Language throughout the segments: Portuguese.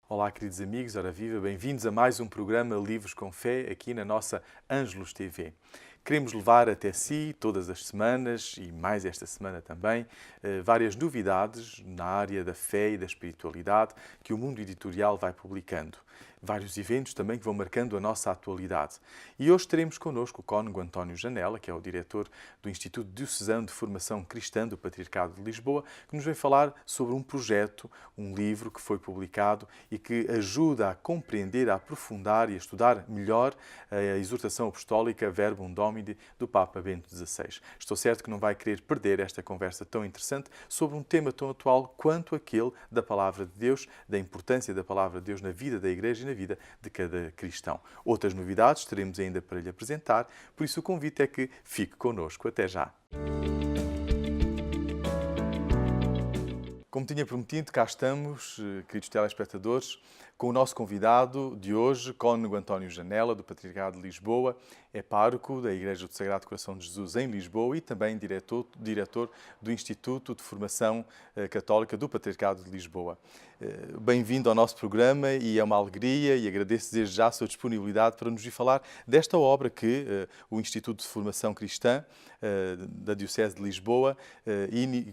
Olá, queridos amigos, ora viva, bem-vindos a mais um programa Livros com Fé aqui na nossa Ângelos TV. Queremos levar até si, todas as semanas, e mais esta semana também, várias novidades na área da fé e da espiritualidade que o mundo editorial vai publicando. Vários eventos também que vão marcando a nossa atualidade. E hoje teremos connosco o cônego António Janela, que é o diretor do Instituto Diocesano de Formação Cristã do Patriarcado de Lisboa, que nos vai falar sobre um projeto, um livro que foi publicado e que ajuda a compreender, a aprofundar e a estudar melhor a exortação apostólica Verbum Domini do Papa Bento XVI. Estou certo que não vai querer perder esta conversa tão interessante sobre um tema tão atual quanto aquele da Palavra de Deus, da importância da Palavra de Deus na vida da Igreja e na vida de cada cristão. Outras novidades teremos ainda para lhe apresentar, por isso o convite é que fique connosco. Até já! Como tinha prometido, cá estamos, queridos telespectadores, com o nosso convidado de hoje, cônego António Janela, do Patriarcado de Lisboa, é pároco da Igreja do Sagrado Coração de Jesus em Lisboa e também diretor do Instituto de Formação Católica do Patriarcado de Lisboa. Bem-vindo ao nosso programa e é uma alegria e agradeço desde já a sua disponibilidade para nos vir falar desta obra que o Instituto de Formação Cristã da Diocese de Lisboa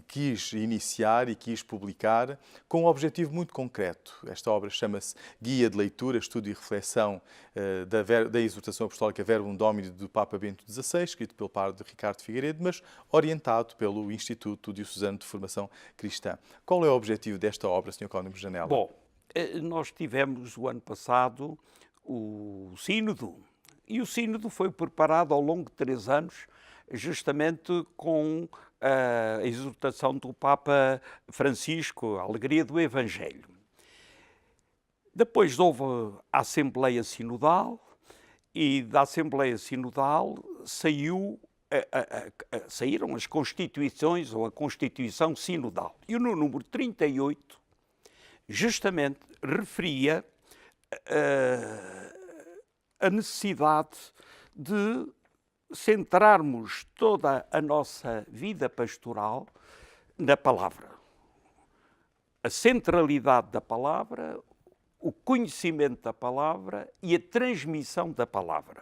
quis iniciar e quis publicar com um objetivo muito concreto. Esta obra chama-se Guia de Leitura, Estudo e Reflexão da Exortação Apostólica Verbum Domini do Papa Bento XVI, escrito pelo padre Ricardo Figueiredo, mas orientado pelo Instituto Diocesano de Formação Cristã. Qual é o objetivo desta obra, Sr. cônego Janela? Bom, nós tivemos o ano passado o Sínodo, e o Sínodo foi preparado ao longo de 3 anos, justamente com a exortação do Papa Francisco, a alegria do Evangelho. Depois houve a Assembleia Sinodal, e da Assembleia Sinodal saíram as Constituições, ou a Constituição Sinodal. E no número 38, justamente referia a necessidade de centrarmos toda a nossa vida pastoral na palavra. A centralidade da palavra, o conhecimento da palavra e a transmissão da palavra.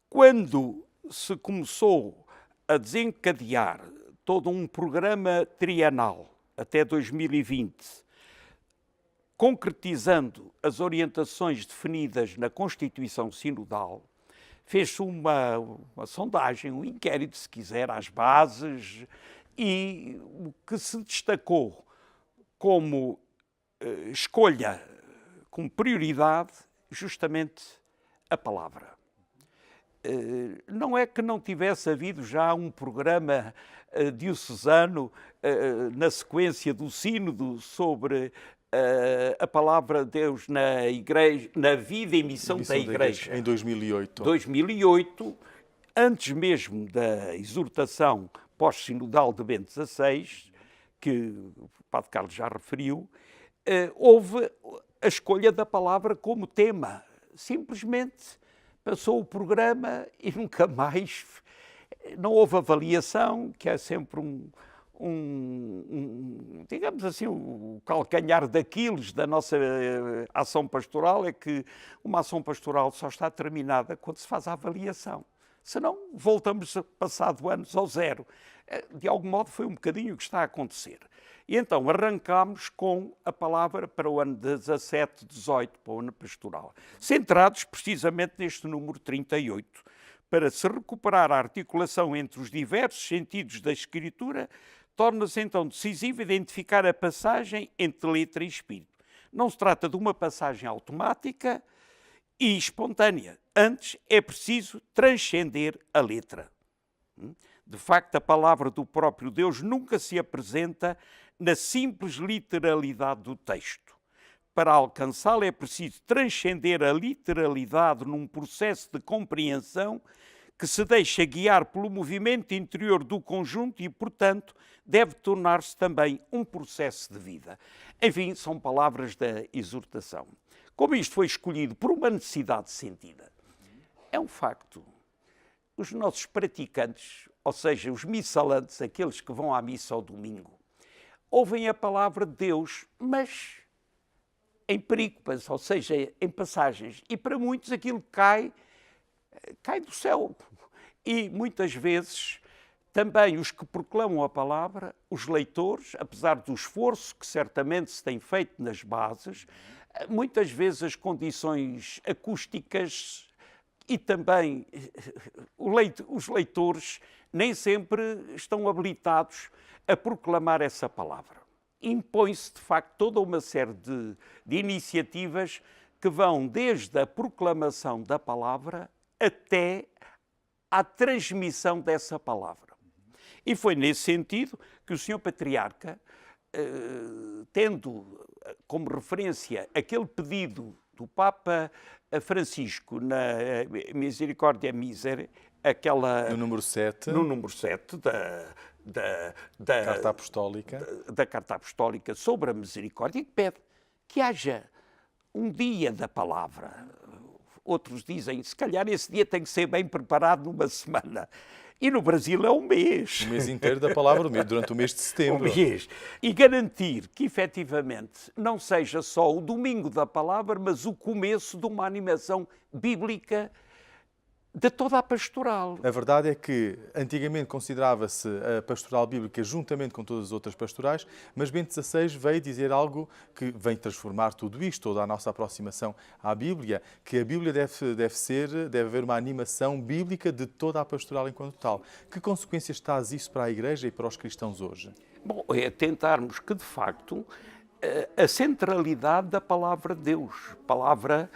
Quando se começou a desencadear todo um programa trienal até 2020, concretizando as orientações definidas na Constituição Sinodal, fez-se uma sondagem, um inquérito, se quiser, às bases, e o que se destacou como escolha, como prioridade, justamente a palavra. Não é que não tivesse havido já um programa diocesano na sequência do Sínodo sobre a palavra de Deus na Igreja, na vida e missão da Igreja. Em 2008. 2008, antes mesmo da exortação pós-sinodal de Bento XVI, que o Padre Carlos já referiu, houve a escolha da palavra como tema. Simplesmente passou o programa e nunca mais, não houve avaliação, que é sempre digamos assim, o calcanhar daqueles da nossa ação pastoral, é que uma ação pastoral só está terminada quando se faz a avaliação. Senão, voltamos, passado anos, ao zero. De algum modo, foi um bocadinho o que está a acontecer. E então, arrancámos com a palavra para o ano 17, 18, para o ano pastoral, centrados precisamente neste número 38, para se recuperar a articulação entre os diversos sentidos da Escritura, torna-se então decisivo identificar a passagem entre letra e espírito. Não se trata de uma passagem automática e espontânea. Antes, é preciso transcender a letra. De facto, a palavra do próprio Deus nunca se apresenta na simples literalidade do texto. Para alcançá-la é preciso transcender a literalidade num processo de compreensão que se deixa guiar pelo movimento interior do conjunto e, portanto, deve tornar-se também um processo de vida. Enfim, são palavras da exortação. Como isto foi escolhido por uma necessidade sentida, é um facto. Os nossos praticantes, ou seja, os missalantes, aqueles que vão à missa ao domingo, ouvem a palavra de Deus, mas em perícopas, ou seja, em passagens. E para muitos aquilo cai do céu. E muitas vezes também os que proclamam a palavra, os leitores, apesar do esforço que certamente se tem feito nas bases, muitas vezes as condições acústicas e também os leitores nem sempre estão habilitados a proclamar essa palavra. Impõe-se, de facto, toda uma série de iniciativas que vão desde a proclamação da palavra até à transmissão dessa palavra. E foi nesse sentido que o Sr. Patriarca, tendo como referência aquele pedido do Papa Francisco na Misericordia Misere, no número 7, da Carta Apostólica. Da Carta Apostólica sobre a Misericórdia, que pede que haja um dia da palavra. Outros dizem, se calhar esse dia tem que ser bem preparado numa semana. E no Brasil é um mês. O mês inteiro da palavra, durante o mês de setembro. Um mês. E garantir que, efetivamente, não seja só o domingo da palavra, mas o começo de uma animação bíblica de toda a pastoral. A verdade é que antigamente considerava-se a pastoral bíblica juntamente com todas as outras pastorais, mas Bento XVI veio dizer algo que vem transformar tudo isto, toda a nossa aproximação à Bíblia, que a Bíblia deve haver uma animação bíblica de toda a pastoral enquanto tal. Que consequências traz isso para a Igreja e para os cristãos hoje? Bom, é tentarmos que, de facto, a centralidade da palavra de Deus, palavra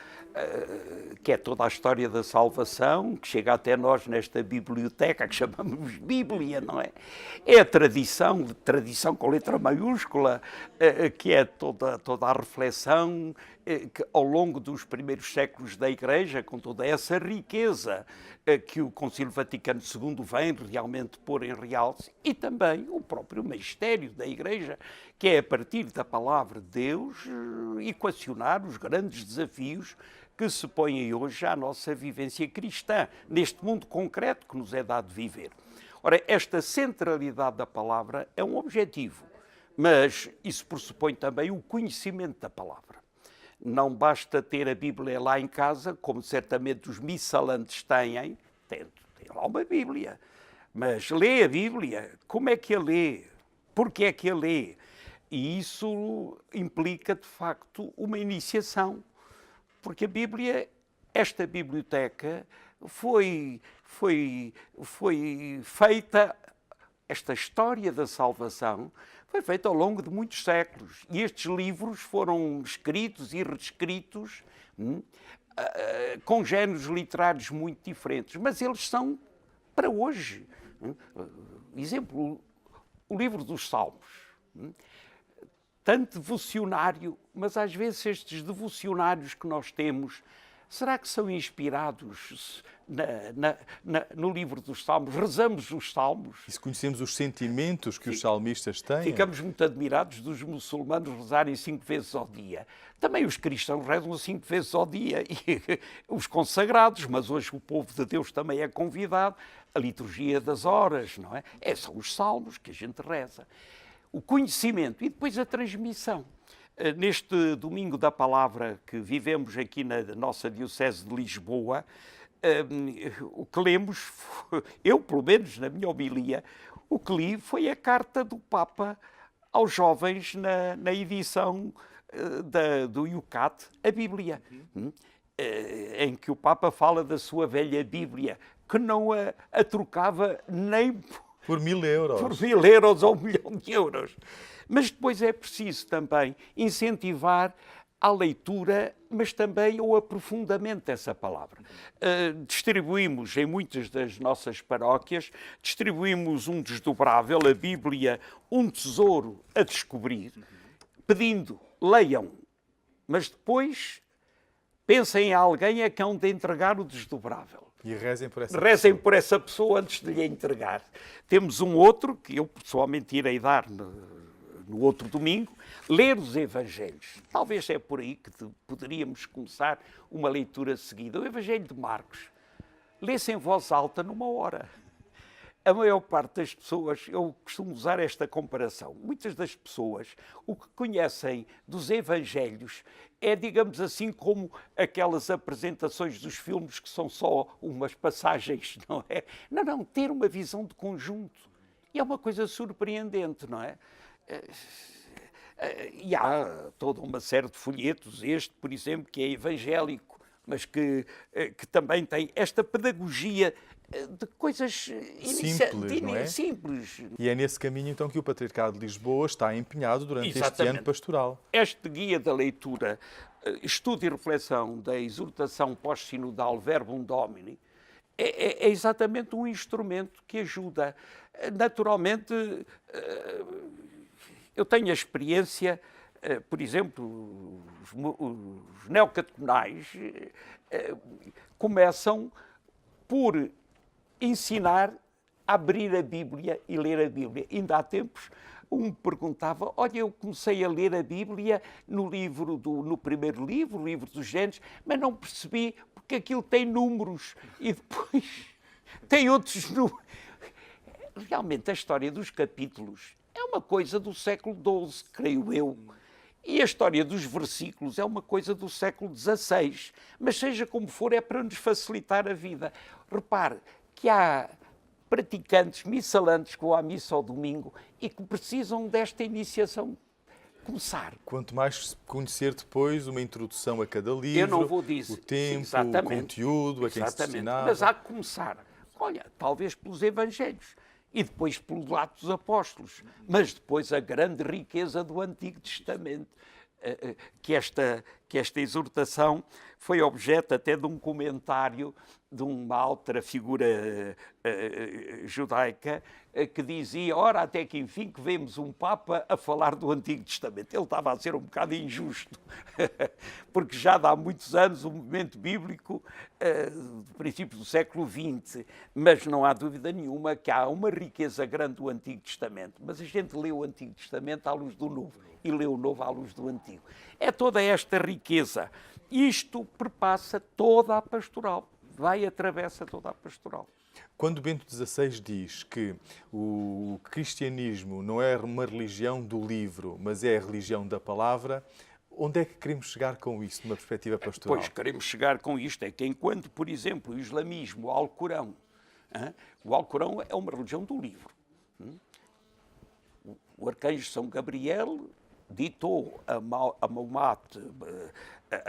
que é toda a história da salvação, que chega até nós nesta biblioteca que chamamos Bíblia, não é? É a tradição com letra maiúscula, que é toda a reflexão que ao longo dos primeiros séculos da Igreja, com toda essa riqueza que o Concílio Vaticano II vem realmente pôr em realce, e também o próprio magistério da Igreja, que é a partir da palavra de Deus equacionar os grandes desafios que se põem hoje à nossa vivência cristã, neste mundo concreto que nos é dado viver. Ora, esta centralidade da palavra é um objetivo, mas isso pressupõe também o conhecimento da palavra. Não basta ter a Bíblia lá em casa, como certamente os missalantes têm lá uma Bíblia, mas lê a Bíblia, como é que a lê? Porquê é que a lê? E isso implica, de facto, uma iniciação. Porque a Bíblia, esta biblioteca, foi feita, esta história da salvação, foi feita ao longo de muitos séculos. E estes livros foram escritos e reescritos com géneros literários muito diferentes. Mas eles são para hoje. Exemplo, o livro dos Salmos. Tanto devocionário, mas às vezes estes devocionários que nós temos, será que são inspirados no livro dos Salmos? Rezamos os Salmos? E se conhecemos os sentimentos que os salmistas têm? Ficamos muito admirados dos muçulmanos rezarem 5 vezes ao dia. Também os cristãos rezam 5 vezes ao dia, e os consagrados, mas hoje o povo de Deus também é convidado, a liturgia das horas, não é? São os Salmos que a gente reza. O conhecimento e depois a transmissão. Neste domingo da palavra que vivemos aqui na nossa Diocese de Lisboa, o que lemos, eu pelo menos na minha homilia, o que li foi a carta do Papa aos jovens na edição do Yucat, a Bíblia, em que o Papa fala da sua velha Bíblia, que não a trocava nem por 1.000 euros. Por 1.000 euros ou 1 milhão de euros. Mas depois é preciso também incentivar a leitura, mas também o aprofundamento dessa palavra. Distribuímos em muitas das nossas paróquias, distribuímos um desdobrável, a Bíblia, um tesouro a descobrir, pedindo, leiam, mas depois pensem em alguém a quem hão de entregar o desdobrável. E rezem por essa Rezem pessoa. por essa pessoa antes de lhe entregar. Temos um outro, que eu pessoalmente irei dar no outro domingo, ler os Evangelhos. Talvez é por aí que poderíamos começar uma leitura seguida. O Evangelho de Marcos. Lê-se em voz alta numa hora. a maior parte das pessoas, eu costumo usar esta comparação, muitas das pessoas o que conhecem dos Evangelhos é, digamos assim, como aquelas apresentações dos filmes que são só umas passagens, não é? Não, ter uma visão de conjunto. E é uma coisa surpreendente, não é? E há toda uma série de folhetos, este, por exemplo, que é evangélico, mas que também tem esta pedagogia de coisas simples, não é? Simples. E é nesse caminho, então, que o Patriarcado de Lisboa está empenhado durante este ano pastoral. Este guia da leitura, estudo e reflexão da exortação pós-sinodal Verbum Domini, é exatamente um instrumento que ajuda. Naturalmente, eu tenho a experiência, por exemplo, os neocatecumenais começam por ensinar a abrir a Bíblia e ler a Bíblia. Ainda há tempos, um me perguntava, olha, eu comecei a ler a Bíblia no primeiro livro, o livro dos Gênesis, mas não percebi porque aquilo tem números e depois tem outros números. Realmente, a história dos capítulos é uma coisa do século XII, creio eu. E a história dos versículos é uma coisa do século XVI. Mas seja como for, é para nos facilitar a vida. Repare que há praticantes missalantes que vão à missa ao domingo e que precisam desta iniciação começar. Quanto mais conhecer depois uma introdução a cada livro, eu não vou dizer, o tempo, exatamente, o conteúdo, a quem se destinava. Mas há que começar, olha, talvez pelos Evangelhos e depois pelo Atos dos Apóstolos, mas depois a grande riqueza do Antigo Testamento, que esta exortação foi objeto até de um comentário de uma outra figura judaica que dizia, ora, até que enfim que vemos um Papa a falar do Antigo Testamento. Ele estava a ser um bocado injusto, porque já há muitos anos o movimento bíblico, do princípio do século XX, mas não há dúvida nenhuma que há uma riqueza grande do Antigo Testamento. Mas a gente lê o Antigo Testamento à luz do Novo e lê o Novo à luz do Antigo. É toda esta riqueza. Isto perpassa toda a pastoral, atravessa toda a pastoral. Quando Bento XVI diz que o cristianismo não é uma religião do livro, mas é a religião da palavra, onde é que queremos chegar com isso, numa perspectiva pastoral? Pois, queremos chegar com isto, é que enquanto, por exemplo, o islamismo, o Alcorão é uma religião do livro. O arcanjo São Gabriel ditou a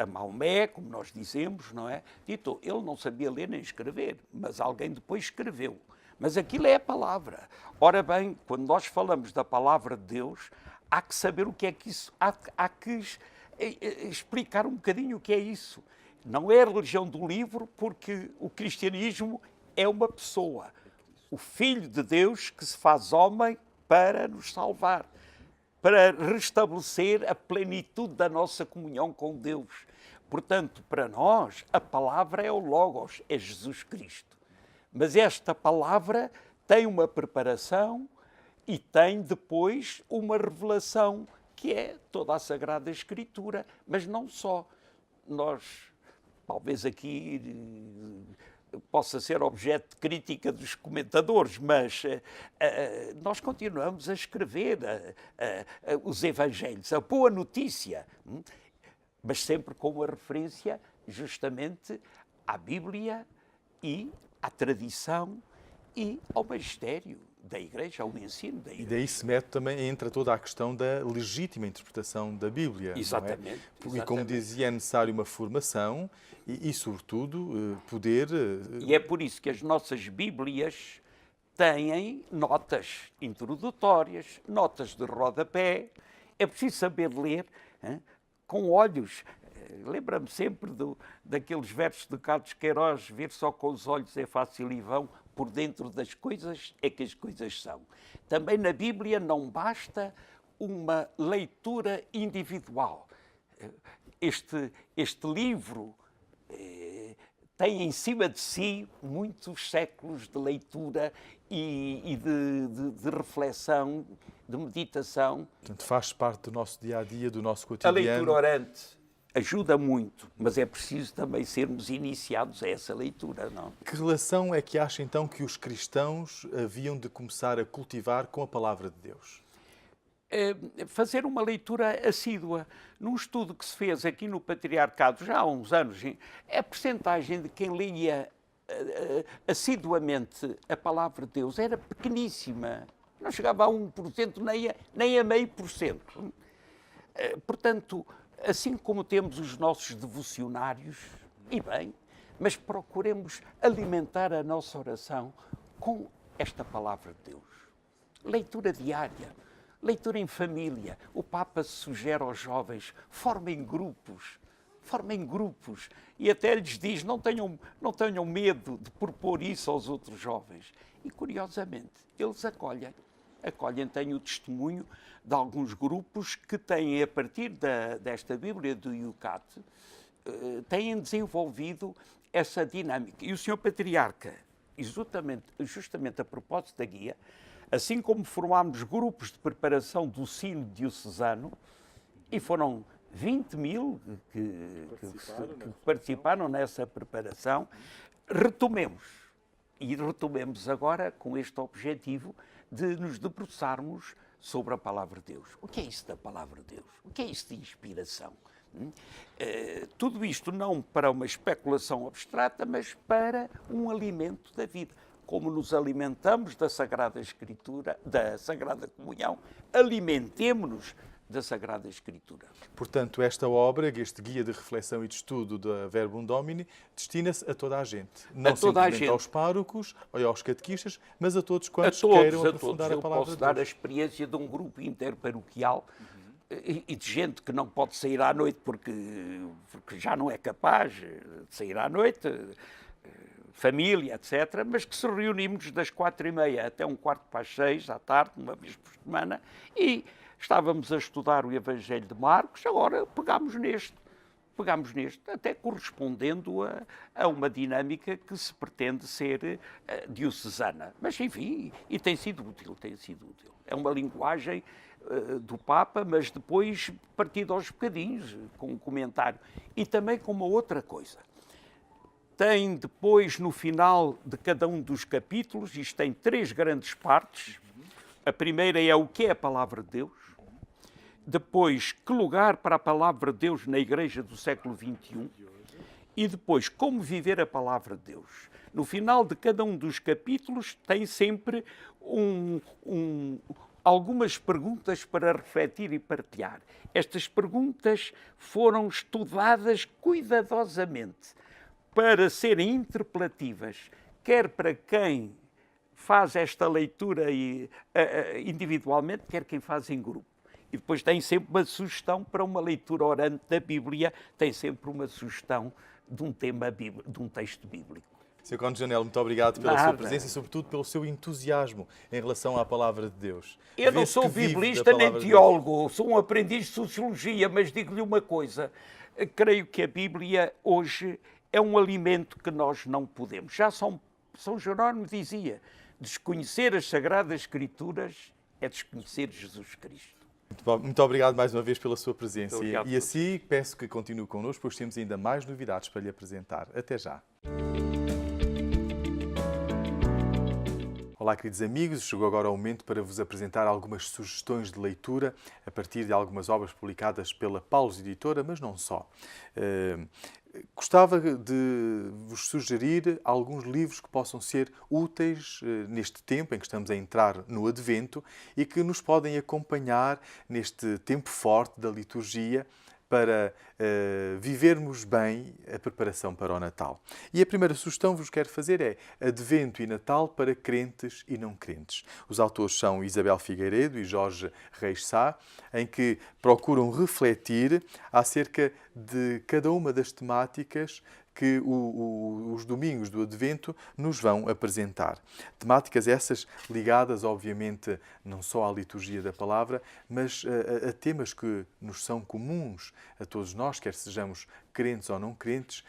Maomé, como nós dizemos, não é? Ditou, ele não sabia ler nem escrever, mas alguém depois escreveu. Mas aquilo é a palavra. Ora bem, quando nós falamos da palavra de Deus, há que saber o que é que isso, há que explicar um bocadinho o que é isso. Não é a religião do livro, porque o cristianismo é uma pessoa, o Filho de Deus que se faz homem para nos salvar, para restabelecer a plenitude da nossa comunhão com Deus. Portanto, para nós, a palavra é o Logos, é Jesus Cristo. Mas esta palavra tem uma preparação e tem depois uma revelação, que é toda a Sagrada Escritura. Mas não só. Nós, talvez aqui possa ser objeto de crítica dos comentadores, mas nós continuamos a escrever os Evangelhos, a boa notícia, mas sempre com uma referência justamente à Bíblia e à tradição e ao magistério da Igreja, ao ensino da Igreja. E daí se mete também, entra toda a questão da legítima interpretação da Bíblia. Exatamente. Não é? Exatamente. E como dizia, é necessário uma formação e sobretudo, poder... E é por isso que as nossas Bíblias têm notas introdutórias, notas de rodapé. É preciso saber ler com olhos. Lembra-me sempre daqueles versos de Carlos Queiroz, ver só com os olhos é fácil e vão, por dentro das coisas é que as coisas são. Também na Bíblia não basta uma leitura individual. Este livro tem em cima de si muitos séculos de leitura e de reflexão, de meditação. Portanto, faz parte do nosso dia-a-dia, do nosso cotidiano. A leitura orante, ajuda muito, mas é preciso também sermos iniciados a essa leitura, não? Que relação é que acha então que os cristãos haviam de começar a cultivar com a palavra de Deus? Fazer uma leitura assídua. Num estudo que se fez aqui no Patriarcado, já há uns anos, a percentagem de quem lia assiduamente a palavra de Deus era pequeníssima. Não chegava a 1%, nem a meio por cento. Portanto, assim como temos os nossos devocionários, e bem, mas procuremos alimentar a nossa oração com esta palavra de Deus. Leitura diária. Leitura em família. O Papa sugere aos jovens, formem grupos, e até lhes diz, não tenham medo de propor isso aos outros jovens. E, curiosamente, eles acolhem, têm o testemunho de alguns grupos que têm, a partir desta Bíblia do Yucat, têm desenvolvido essa dinâmica. E o Sr. Patriarca, justamente a propósito da guia, assim como formámos grupos de preparação do Sínodo diocesano, e foram 20 mil que participaram nessa preparação, retomemos agora com este objetivo de nos debruçarmos sobre a Palavra de Deus. O que é isso da Palavra de Deus? O que é isso de inspiração? Tudo isto não para uma especulação abstrata, mas para um alimento da vida. Como nos alimentamos da Sagrada Escritura, da Sagrada Comunhão, alimentemo-nos da Sagrada Escritura. Portanto, esta obra, este guia de reflexão e de estudo da Verbum Domini, destina-se a toda a gente. Não simplesmente aos párocos ou aos catequistas, mas a todos quantos queiram aprofundar a palavra de Deus. Eu posso dar a experiência de um grupo interparoquial e de gente que não pode sair à noite porque já não é capaz de sair à noite, família, etc., mas que se reunimos das 4h30 até 5:45 à tarde, uma vez por semana, e estávamos a estudar o Evangelho de Marcos, agora pegámos neste, até correspondendo a uma dinâmica que se pretende ser diocesana. Mas, enfim, e tem sido útil. É uma linguagem do Papa, mas depois partido aos bocadinhos, com um comentário. E também com uma outra coisa. Tem depois, no final de cada um dos capítulos, isto tem 3 grandes partes. A primeira é o que é a Palavra de Deus. Depois, que lugar para a Palavra de Deus na Igreja do século XXI. E depois, como viver a Palavra de Deus. No final de cada um dos capítulos tem sempre algumas perguntas para refletir e partilhar. Estas perguntas foram estudadas cuidadosamente para serem interpelativas, quer para quem faz esta leitura individualmente, quer quem faz em grupo. E depois tem sempre uma sugestão para uma leitura orante da Bíblia, tem sempre uma sugestão de um tema bíblico, de um texto bíblico. Sr. Conde Janelo, muito obrigado pela sua presença e, sobretudo, pelo seu entusiasmo em relação à Palavra de Deus. Eu não sou biblista nem teólogo, sou um aprendiz de Sociologia, mas digo-lhe uma coisa. Creio que a Bíblia hoje é um alimento que nós não podemos. Já São Jerónimo dizia, desconhecer as Sagradas Escrituras é desconhecer Jesus Cristo. Muito obrigado mais uma vez pela sua presença. E assim peço que continue connosco, pois temos ainda mais novidades para lhe apresentar. Até já. Olá, queridos amigos. Chegou agora o momento para vos apresentar algumas sugestões de leitura a partir de algumas obras publicadas pela Paulus Editora, mas não só. Gostava de vos sugerir alguns livros que possam ser úteis neste tempo em que estamos a entrar no Advento e que nos podem acompanhar neste tempo forte da liturgia para vivermos bem a preparação para o Natal. E a primeira sugestão que vos quero fazer é Advento e Natal para crentes e não crentes. Os autores são Isabel Figueiredo e Jorge Reis Sá, em que procuram refletir acerca de cada uma das temáticas que os domingos do Advento nos vão apresentar. Temáticas essas ligadas, obviamente, não só à liturgia da palavra, mas a temas que nos são comuns a todos nós, quer sejamos crentes ou não crentes,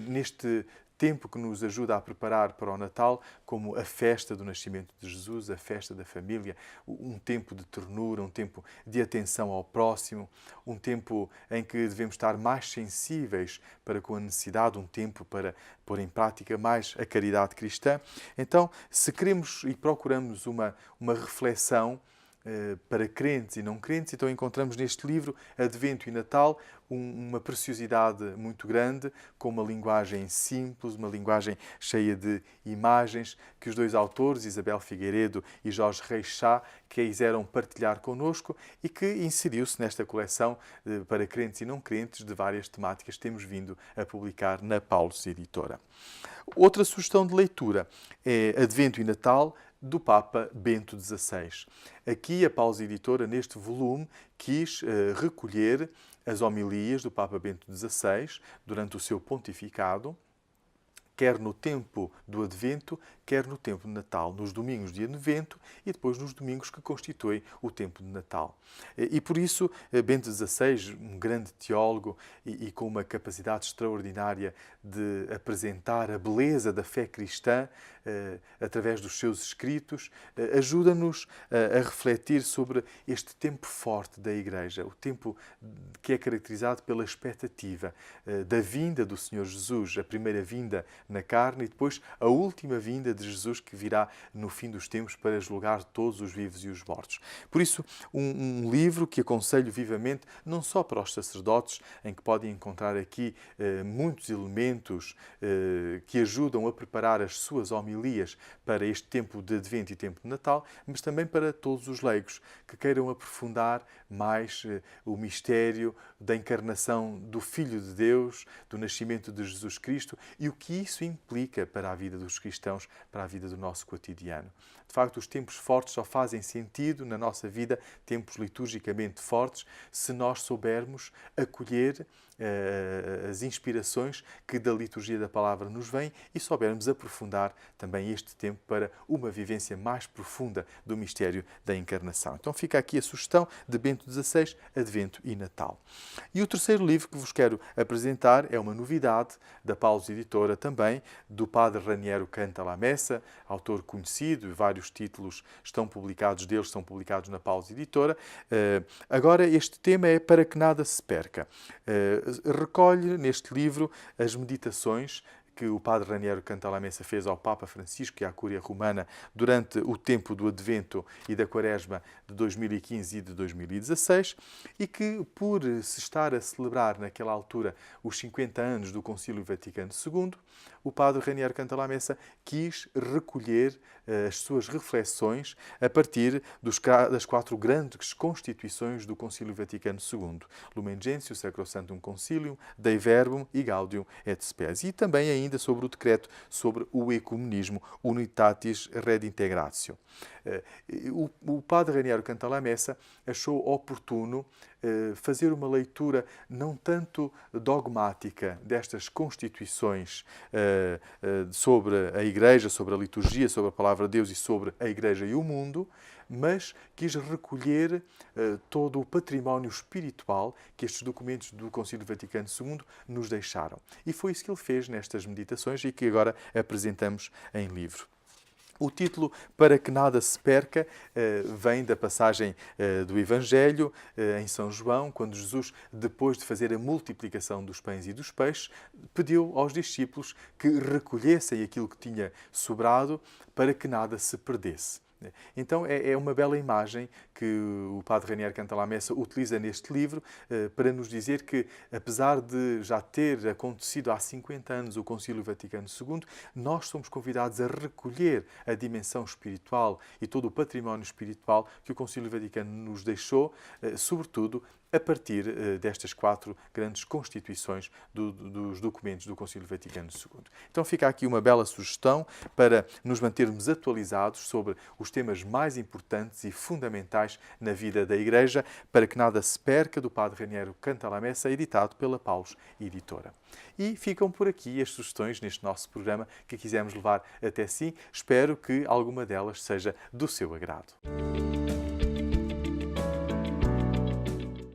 neste tempo que nos ajuda a preparar para o Natal, como a festa do nascimento de Jesus, a festa da família, um tempo de ternura, um tempo de atenção ao próximo, um tempo em que devemos estar mais sensíveis para com a necessidade, um tempo para pôr em prática mais a caridade cristã. Então, se queremos e procuramos uma reflexão para crentes e não crentes, então encontramos neste livro, Advento e Natal, uma preciosidade muito grande, com uma linguagem simples, uma linguagem cheia de imagens, que os dois autores, Isabel Figueiredo e Jorge Reis Sá, quiseram partilhar connosco e que inseriu-se nesta coleção para crentes e não crentes de várias temáticas que temos vindo a publicar na Paulus Editora. Outra sugestão de leitura é Advento e Natal, do Papa Bento XVI. Aqui a Paulus Editora, neste volume, quis recolher as homilias do Papa Bento XVI durante o seu pontificado, quer no tempo do Advento, quer no tempo de Natal, nos domingos de Advento e depois nos domingos que constituem o tempo de Natal. E por isso, Bento XVI, um grande teólogo e com uma capacidade extraordinária de apresentar a beleza da fé cristã através dos seus escritos, ajuda-nos a refletir sobre este tempo forte da Igreja, o tempo que é caracterizado pela expectativa da vinda do Senhor Jesus, a primeira vinda na carne e depois a última vinda de Jesus que virá no fim dos tempos para julgar todos os vivos e os mortos. Por isso, um livro que aconselho vivamente, não só para os sacerdotes, em que podem encontrar aqui muitos elementos que ajudam a preparar as suas homilias para este tempo de Advento e tempo de Natal, mas também para todos os leigos que queiram aprofundar mais o mistério da encarnação do Filho de Deus, do nascimento de Jesus Cristo e o que isso implica para a vida dos cristãos, para a vida do nosso cotidiano. De facto, os tempos fortes só fazem sentido na nossa vida, tempos liturgicamente fortes, se nós soubermos acolher as inspirações que da liturgia da palavra nos vêm e soubermos aprofundar também este tempo para uma vivência mais profunda do mistério da encarnação. Então fica aqui a sugestão de Bento XVI, Advento e Natal. E o terceiro livro que vos quero apresentar é uma novidade da Paulus Editora também, do padre Raniero Cantalamessa, autor conhecido, vários títulos estão publicados na Paulus Editora. Agora este tema é Para que nada se perca. Recolhe neste livro as meditações que o padre Raniero Cantalamessa fez ao Papa Francisco e à Cúria Romana durante o tempo do Advento e da Quaresma de 2015 e de 2016 e que, por se estar a celebrar naquela altura os 50 anos do Concílio Vaticano II, o padre Raniero Cantalamessa quis recolher as suas reflexões a partir das 4 grandes constituições do Concílio Vaticano II, Lumen Gentium, Sacrosanctum Concilium, Dei Verbum e Gaudium et Spes. E também ainda sobre o decreto sobre o ecumenismo, Unitatis Redintegratio. O padre Raniero Cantalamessa achou oportuno fazer uma leitura não tanto dogmática destas constituições sobre a Igreja, sobre a liturgia, sobre a Palavra de Deus e sobre a Igreja e o mundo, mas quis recolher todo o património espiritual que estes documentos do Concílio Vaticano II nos deixaram. E foi isso que ele fez nestas meditações e que agora apresentamos em livro. O título, Para que nada se perca, vem da passagem do Evangelho em São João, quando Jesus, depois de fazer a multiplicação dos pães e dos peixes, pediu aos discípulos que recolhessem aquilo que tinha sobrado para que nada se perdesse. Então é uma bela imagem que o padre Raniero Cantalamessa utiliza neste livro para nos dizer que, apesar de já ter acontecido há 50 anos o Concílio Vaticano II, nós somos convidados a recolher a dimensão espiritual e todo o património espiritual que o Concílio Vaticano nos deixou, sobretudo a partir destas 4 grandes constituições dos documentos do Concílio Vaticano II. Então fica aqui uma bela sugestão para nos mantermos atualizados sobre os temas mais importantes e fundamentais na vida da Igreja, Para que nada se perca, do padre Raniero Cantalamessa, editado pela Paulus Editora. E ficam por aqui as sugestões neste nosso programa que quisemos levar até si. Espero que alguma delas seja do seu agrado.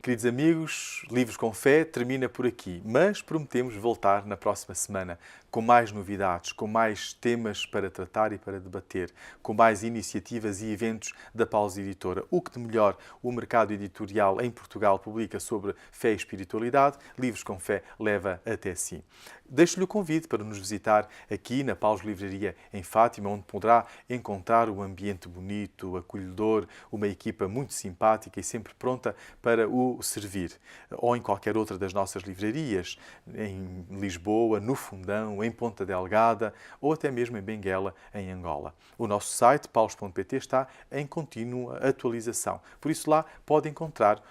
Queridos amigos, Livros com Fé termina por aqui, mas prometemos voltar na próxima semana com mais novidades, com mais temas para tratar e para debater, com mais iniciativas e eventos da Paulus Editora. O que de melhor o mercado editorial em Portugal publica sobre fé e espiritualidade, Livros com Fé leva até si. Deixo-lhe o convite para nos visitar aqui na Paulus Livraria em Fátima, onde poderá encontrar um ambiente bonito, acolhedor, uma equipa muito simpática e sempre pronta para o servir. Ou em qualquer outra das nossas livrarias, em Lisboa, no Fundão, em Ponta Delgada ou até mesmo em Benguela, em Angola. O nosso site, paulus.pt, está em contínua atualização. Por isso lá pode encontrar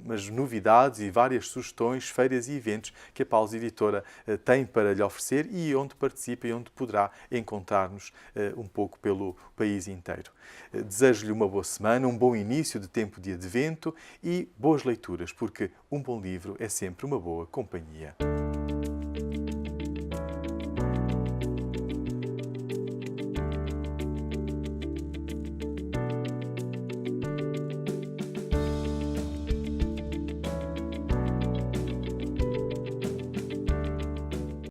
as novidades e várias sugestões, feiras e eventos que a Paulus Editora tem para lhe oferecer e onde participa e onde poderá encontrar-nos um pouco pelo país inteiro. Desejo-lhe uma boa semana, um bom início de tempo de advento e boas leituras, porque um bom livro é sempre uma boa companhia.